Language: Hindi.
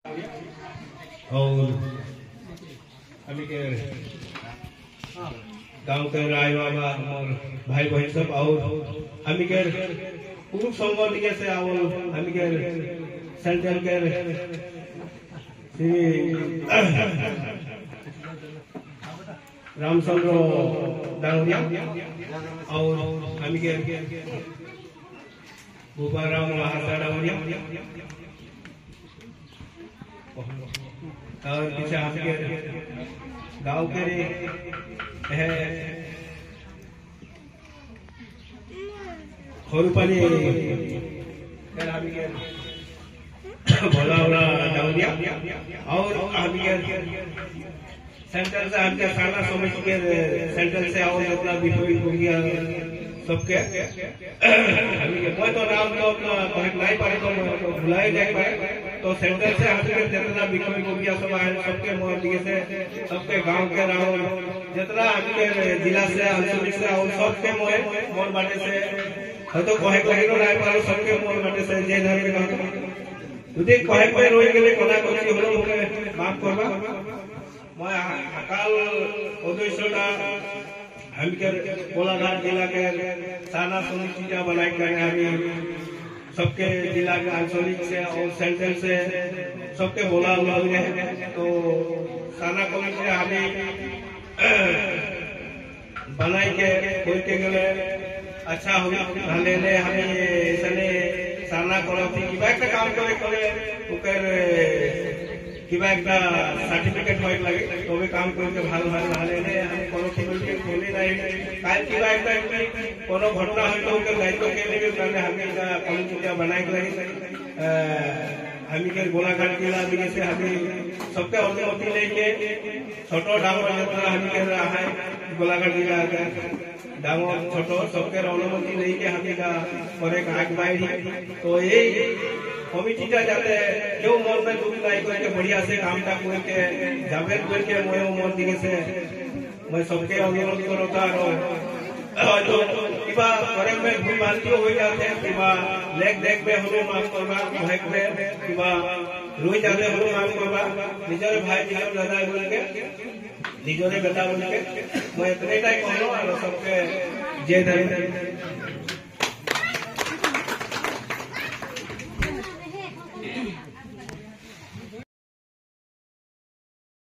और हम के गांव के राय बाबा और भाई बहन सब और हम के पुरुष संगठन के से आवल हम के सेंट्रल के श्री रामचंद्र दांगरिया और हम के गोपाराम महासा दांगरिया और पीछे हम के गांव के है खोरुपानी भोला दांगरिया और हम के सेंटर से हमके साना समिति के सेंटर से और अपना विपरीत हो गया सबके मैं तो नाम तो नहीं पाए तो भुलाए नहीं पाए तो सेंटर से हमके जितना विपरीत हो गया सब आए सबके मोर दिए से सबके गांव के राव जितना हमके जिला से अंचलिक से और सबके मोर बाटे से तो कहे कहे नहीं पाए सबके मोर बाटे से जे धर्म में यदि कहे कहे रोई गेले कोना कोची हलो मोके माफ करबा मैं अकाल उद्देश्यता हमके कोलाघाट जिला के साना समिति बनाई गए हम सबके जिला के आंचलिक से और सेंट्रल से सबके बोला हुए हैं तो साना कमिटी हमें बनाई के कोई के गले अच्छा हो हमें सने साना कमिटी की बात काम करे ओकर কিবা একটা সার্টিফিকেট হয় লাগে তবে কাম করতে ভালো ভালো নালে আমি কোনো কমিটি खोले নাই কাল কিবা একটা কোনো ঘটনা হয়তো ওকে দায়িত্ব কে নেবে তাহলে আমি এটা কমিটিটা বানাই লাগে আমি के गोलाघाट जिला में से हम सबके अनुमति लेके छोटो डांगो यात्रा हम के रहा है गोलाघाट जिला का डांगो छोटो सबके अनुमति लेके हम का करे आग बाई तो ये कमिटीटा जाते जो मन में दुख नहीं करके बढ़िया से कामटा करके जावेद करके मैं मन दिखे से मैं सबके अनुरोध करता और जो किबा करे में भूल भ्रांति हो जाते हैं किबा लेख देख में हमें माफ करवा भाई में किबा रोई जाते हमें माफ करवा निजर भाई निजर दादा बोल के निजरे बेटा बोल के मैं इतने टाइम कहलो और सबके जय धन्यवाद।